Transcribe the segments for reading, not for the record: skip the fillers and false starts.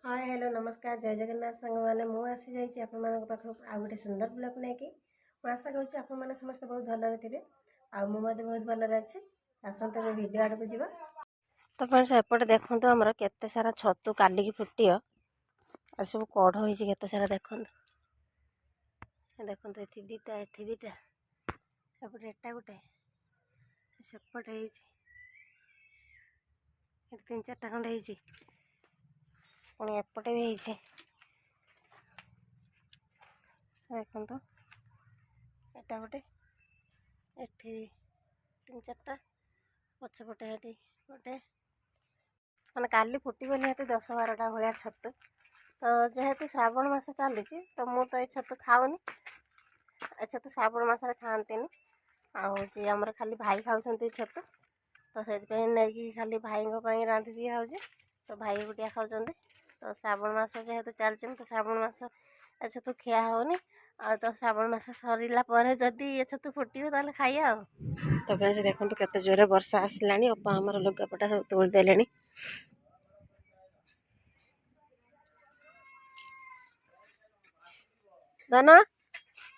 Hi hello नमस्कार जय जगन्नाथ सांग मैंने मु आसी जाइए आप आ गए सुंदर ब्लॉग नहीं आशा करुँच आप समस्त बहुत भलरे थे आउ बहुत भलरे अच्छे आसत भिडियो आड़ को जीवा तो फ्रेंड्स एपटे देखो आमर केते सारा छतु कालिकी फुटी आ सब कढ़ हो सारा देखो देखो ये दीटा ये दीटा एपटे एटा गोटे सेपटे तीन चार्टा खंडे पुणी एपटे भी देखो एटा गोटे एठी तीन चार्टा पछपटे ये गोटे मैंने काली फुटब निहती 10-12टा भाया छतु तो जेहेतु श्रावण मास चली तो मु तो ये छतु खाऊनी ए छतु श्रावण मस खाती आमर खाली भाई खाऊँ छतु तो से नहीं खाली भाई रांधि दिया तो भाई गुटिया खाऊँ तो श्रावण मास जेहेतु चलती तो श्रावण मास ए छतु खिया होनी तो श्रावण मास सरला जदि ये छतु फुटो ताल खाइया तो फ्रेंड्स देखो केते जोरे वर्षा आसला अपा आमर लुगापटा सब तोड़देले धन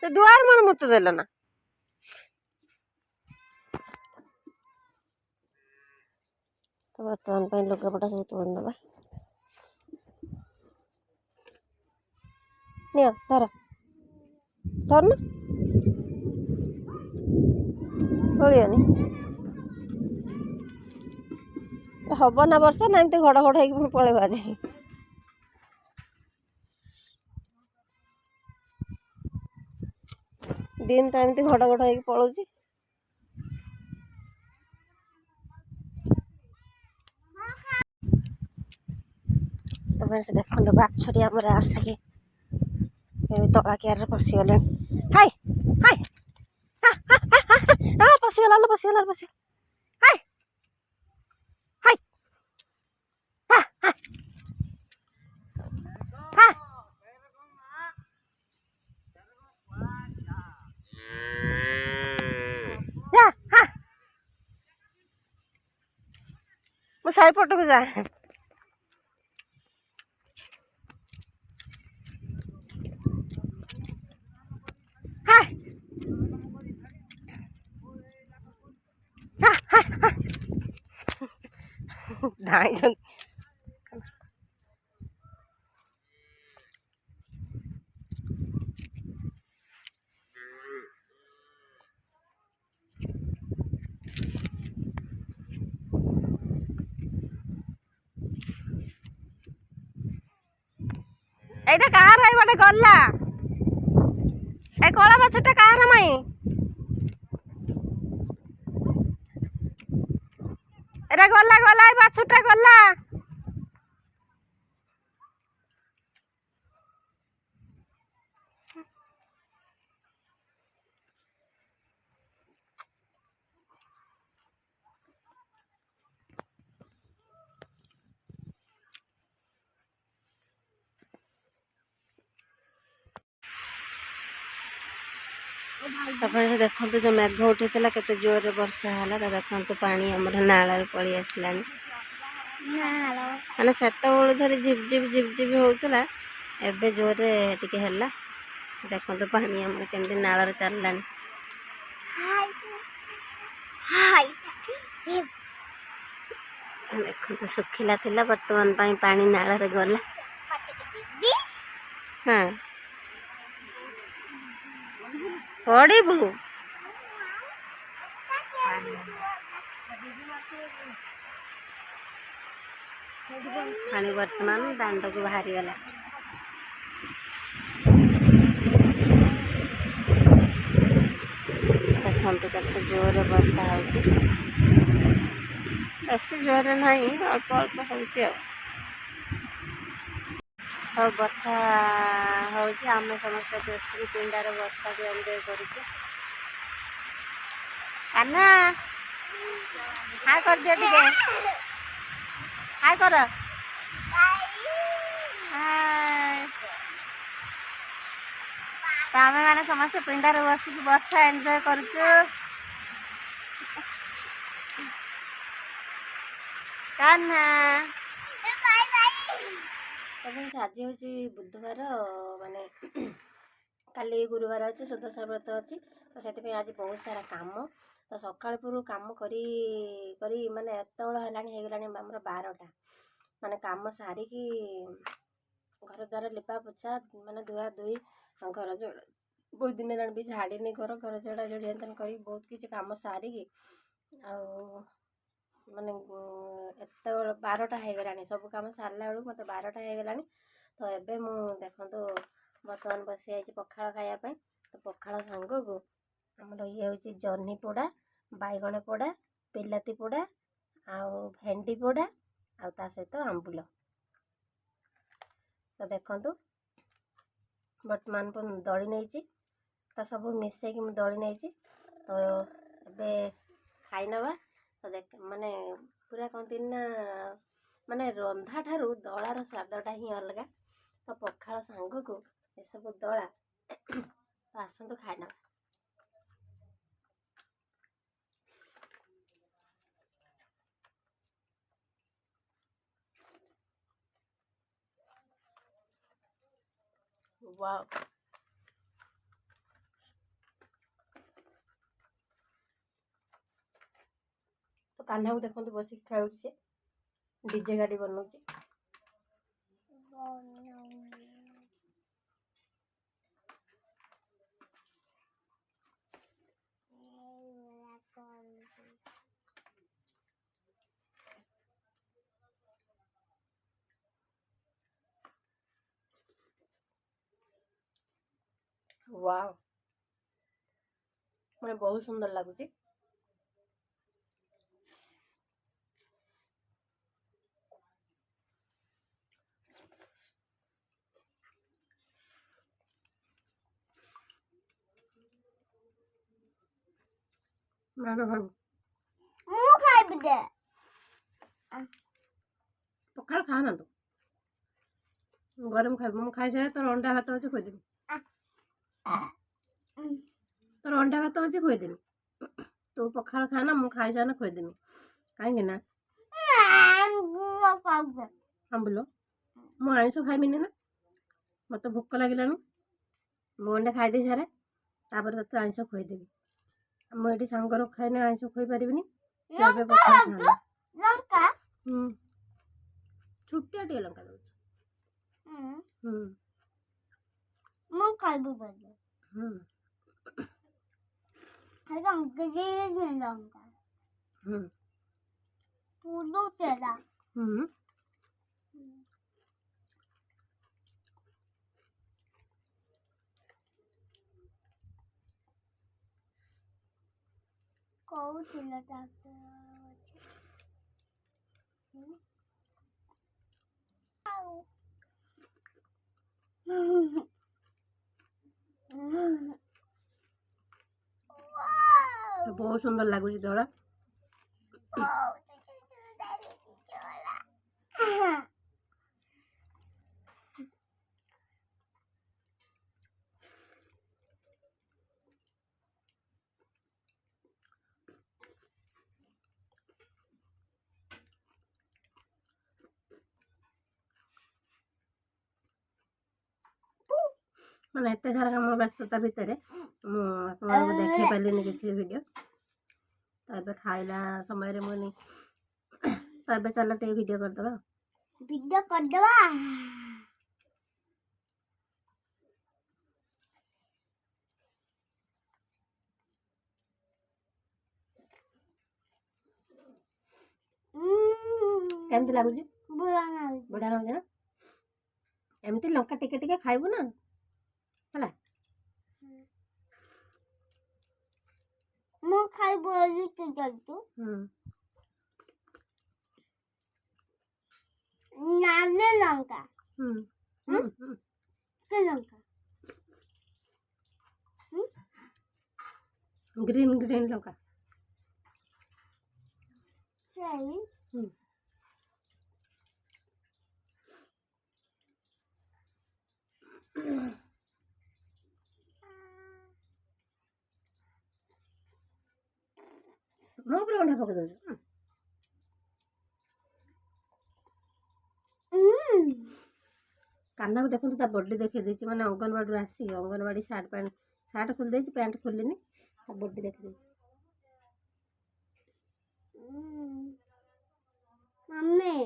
से दुआर मन मत देल ना तो बर्तमान लुगापटा सब तोड़देबा नियो धर धर ना तोड़ियानी हम ना वर्षा ना एमती घड़घड़ हो पलैब आज दिन तो एमती घड़घड़ हो पलाऊँ तो फ्रेंड्स देखो बाछड़ी आम आसिक तला क्यारे पशिगले हाय हाय पशिगला पशिगला पशि हाय हाय मु साई पटक जाए धाई এইটা কার এই বটে গল্লা এই কলা বাছুরটা কার মাই এটা গল্লা গল্লা এই বাছুরটা গল্লা तापर देखो जो मेघ उठी के जोर वर्षा है तो देखो पानी आम नाल पलि आसला मैंने से धरी झिप झिप झिप झिप होता एवं जोर टे है देखो पानी आम केमती नाल चलला देखो सुखिला थिला बर्तमान पानी नाल गला हाँ पड़ू पानी बर्तमान दांड को बाहरी गला देखते केते जोर वर्षा होसी जोर ना अल्प अल्प हो वर्षा होमें समस्त बेसी पिंडार वर्षा भी एंजॉय करुचे कान्हा हाय कर दिया टे हाय कर हाय तो आम मैंने समस्त पिंडार बसिक वर्षा एंजॉय करुचु कान्हा ତ ଆଜି ହେଉଛି ବୁଧବାର, ମାନେ କାଲି ଗୁରୁବାର ଅଛି, ସୁଦଶା ବ୍ରତ ଅଛି। ତ ସେଥିପାଇଁ ଆଜି ବହୁତ ସାରା କାମ। ତ ସକାଳ ପୂର୍ବରୁ କାମ କରି କରି ମାନେ ଏତେବେଳ ହେଲାଣି, ହେଇଗଲାଣି ଆମର 12ଟା। ମାନେ କାମ ସାରିକି ଘର ଦ୍ୱାରା ଲିପା ପୋଛା, ମାନେ ଧୁଆ ଧୋଇ, ଘର ଯୋଡ଼ା, ବହୁତ ଦିନ ହେଲାଣି ବି ଝାଡ଼ିନି, ଘର ଝଡ଼ା ଝଡ଼ି ଏନ୍ତେନ୍ କରି ବହୁତ କିଛି କାମ ସାରିକି ଆଉ ମାନେ ଏତେବେଳ 12ଟା ହେଇଗଲାଣି। ସବୁ କାମ ସାରିଲା ବେଳକୁ ମୋତେ 12ଟା ହେଇଗଲାଣି। ତ ଏବେ ମୁଁ ଦେଖନ୍ତୁ ବର୍ତ୍ତମାନ ବସି ଯାଇଛି ପଖାଳ ଖାଇବା ପାଇଁ। ତ ପଖାଳ ସାଙ୍ଗକୁ ଆମର ଇଏ ହେଉଛି ଜହ୍ନି ପୋଡ଼ା, ବାଇଗଣ ପୋଡ଼ା, ବିଲାତି ପୋଡ଼ା ଆଉ ଭେଣ୍ଡି ପୋଡ଼ା, ଆଉ ତା ସହିତ ଆମ୍ବୁଲ। ତ ଦେଖନ୍ତୁ ବର୍ତ୍ତମାନ ମୁଁ ଦଳି ନେଇଛି, ତ ସବୁ ମିଶେଇକି ମୁଁ ଦଳି ନେଇଛି। ତ ଏବେ ଖାଇନେବା। ତ ମାନେ ପୁରା କହନ୍ତି ନା, ମାନେ ରନ୍ଧା ଠାରୁ ଦଳାର ସ୍ୱାଦଟା ହିଁ ଅଲଗା। ତ ପଖାଳ ସାଙ୍ଗକୁ ଏସବୁ ଦଳା, ଆସନ୍ତୁ ଖାଇନେବା। ୱାଓ, ତ କାହ୍ନାକୁ ଦେଖନ୍ତୁ ବସିକି ଖେଳୁଛି, ସେ ଡିଜେ ଗାଡ଼ି ବନଉଛି। ୱାଓ, ମାନେ ବହୁତ ସୁନ୍ଦର ଲାଗୁଛି। ମୁଁ ଖାଇବି ଦେ। ପଖାଳ ଖାଅ ନା ତୁ, ଗରମ ଖାଇବୁ। ମୁଁ ଖାଇସାରେ ତୋର ଅଣ୍ଡା ଭାତ ଅଛି ଖୋଇଦେବି। ତୋର ଅଣ୍ଡା ଭାତ ଅଛି ଖୋଇଦେବି। ତୁ ପଖାଳ ଖା ନା, ମୁଁ ଖାଇସାରେ ଖୋଇଦେବି। କାହିଁକି ନା ଆମ୍ବୁଲ, ମୁଁ ଆଇଁଷ ଖାଇବିନି ନା, ମୋତେ ଭୋକ ଲାଗିଲାଣି। ମୁଁ ଅଣ୍ଡା ଖାଇଦେଇ ସାରେ, ତାପରେ ତୋତେ ଆଇଁଷ ଖୋଇଦେବି। ମୁଁ ଏଠି ସାଙ୍ଗର ଖାଇଲେ ଆଇଁଷ ଖୋଇପାରିବିନି। ଏବେ ପଖାଳ ଖାଆ। ଛୋଟିଆ ଟିକେ ଲଙ୍କା ଦଉଛି। ମୁଁ ଖାଇବି ବୋଧେ। କହୁଥିଲା ବହୁତ ସୁନ୍ଦର ଲାଗୁଛି ଧଳା। ମାନେ ଏତେ ସାରା କାମ ବ୍ୟସ୍ତତା ଭିତରେ ମୁଁ ଆପଣଙ୍କୁ ଦେଖେଇ ପାରିଲିନି କିଛି ଭିଡ଼ିଓ। ତ ଏବେ ଖାଇଲା ସମୟରେ ମୁଁ ତ ଏବେ ଚାଲ ଟିକେ ଭିଡ଼ିଓ କରିଦେବା। କେମିତି ଲାଗୁଛି? ବଢ଼ିଆ ଲାଗୁଛି ନା? ଏମିତି ଲଙ୍କା ଟିକେ ଟିକେ ଖାଇବୁ ନା, ହେଲା। ମୁଁ ଖାଇବୁ ନାଲି ଲଙ୍କା। କି ଲଙ୍କା? ଗ୍ରୀନ୍ ଗ୍ରୀନ୍ ଲଙ୍କା। ମୋ ଉପରେ ଅଣ୍ଡା ପକେଇ ଦଉଛୁ। କାହ୍ନାକୁ ଦେଖନ୍ତୁ ତା ବଡି ଦେଖେଇ ଦେଇଛି, ମାନେ ଅଙ୍ଗନବାଡ଼ିରୁ ଆସି ଅଙ୍ଗନବାଡ଼ି ସାର୍ଟ ଖୋଲି ଦେଇଛି, ପ୍ୟାଣ୍ଟ ଖୋଲିନି, ତା ବଡି ଦେଖେଇ ଦେଇଛି। मम्मी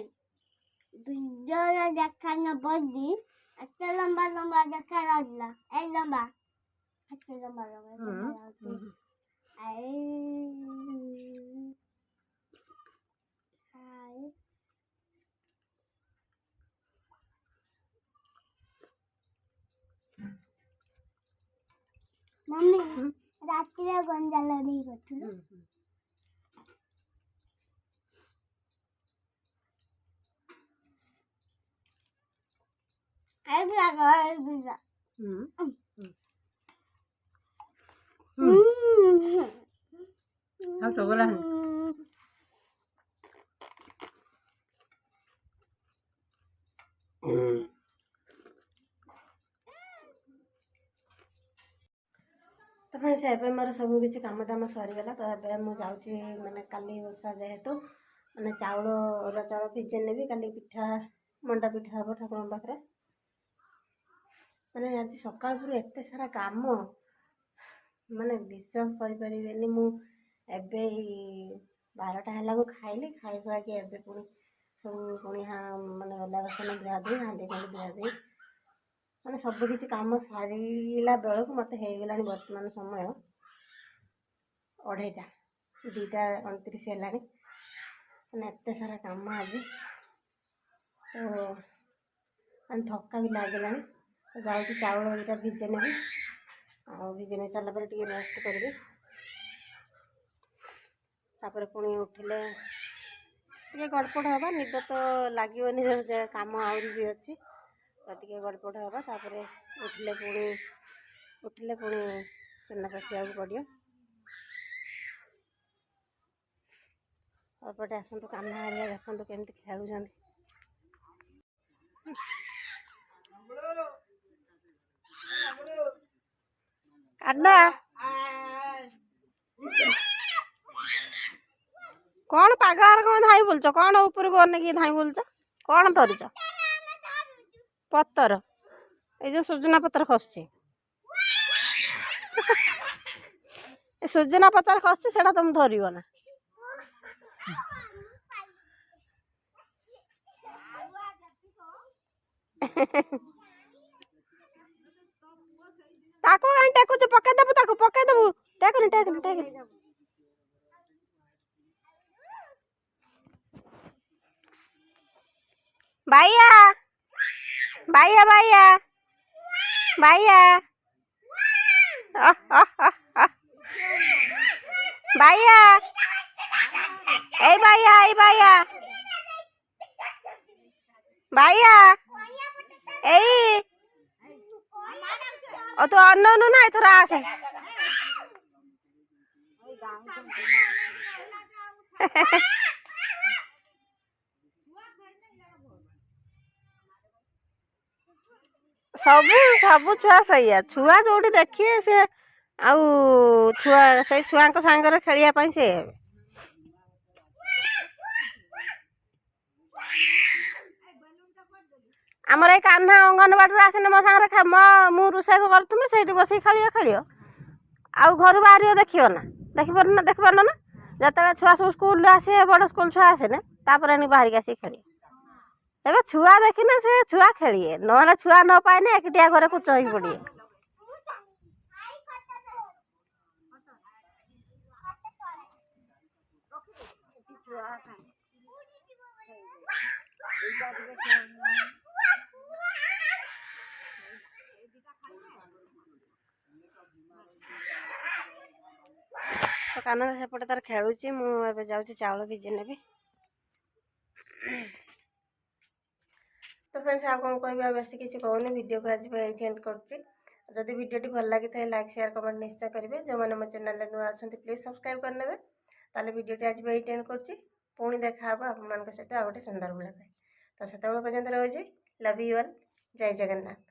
वीडियो देखना बड़ी अच्छा लंबा लंबा देखा लगला ए लंबा अच्छा लंबा लंबा आई आई मम्मी रात रे गंजा लड़ी करथु तो फ्रेंड्स एवं मोर सब किसी कम दाम सरीगला। तो एवं मुझे माने काली ओषा जेहेतु माने चाउल अरुआ चाउल भिजे नेबी काली पिठा मंडा पिठा हम ठाकुर पाखे माने आज सकाल पूरा एत सारा काम माने विश्वास करें मु एबे 12टा है खाइली खाई खुआक एबे पुणी सब पुणी माने गला बासन धुआधुई हाँडी फाँडी धुआधुई माने सबकिछि काम सारा बेलू मत होगा बर्तमान समय 2:30 2:29 है मैंने एत सारा काम आज तो मैंने थका भी लगला। तो जाऊँ चाउल दुटा भिजे नेबी भिजे नहीं सारा पर टे रेस्ट करी तापर पुणी उठिले ये गड़पड़ हवा निद तो लगे काम आहरी भी अच्छी तो टे गड़पड़ हवा तापर उठिले पुणी चूना पशिया पड़ो अपटे आसतु कान्हा हारिया देखते केमती खेलुं कान्हा कौन पागल कौन धाई बुलच कौन ऊपर को अनेक धाई बुलच कौन धरिच पतर ये जो सुजना पतर खसुची सुजना पतर खसुची सेटा तुम धरिब ना ताको कहीं टेकुच पकईदेबू ताको पकईदेबू टेकनी टेकनी टेकनी बाइया बाइया बाइया बाइया बाइया ए बाइया ए बाइया बाइया ए ओ तो अन्न ना एथर आसे सब सब छुआ सैया छुआ जो देखिए से आउ छुआ से छुआ सांगे खेलिया से आमर ये कान्हा अंगनवाड़ी आसने मो सांगे मु रोषे करूँ से बस खेल आउ घर बाहर देखियो ना देख पार ना जो छुआ सब स्कूल आसे बड़ स्कूल छुआ आसे ना बाहर आसिक खेल एबे छुआ देखिना से छुआ खेलिए ना छुआ न पाए एकटिया घर कुच हो पड़े तो कान्हा सेपटे तार खेलुची मुझे जाऊँगी चाउल भिजे नेबी। तो फ्रेंड्स आप कौन कह बेस किसी कहूनी वीडियो को आज ये एंड करुँची वीडियो भल लगी था लाइक शेयर कमेंट निश्चय करेंगे जो मैंने मो चैनल नुआ अच्छा प्लीज सब्सक्राइब करने ताले वीडियो आज ये एंड करुँची पुणी देखा आप सहित आ गए सुंदर बुला तो से पर्यंत रही लव यू ऑल जय जगन्नाथ।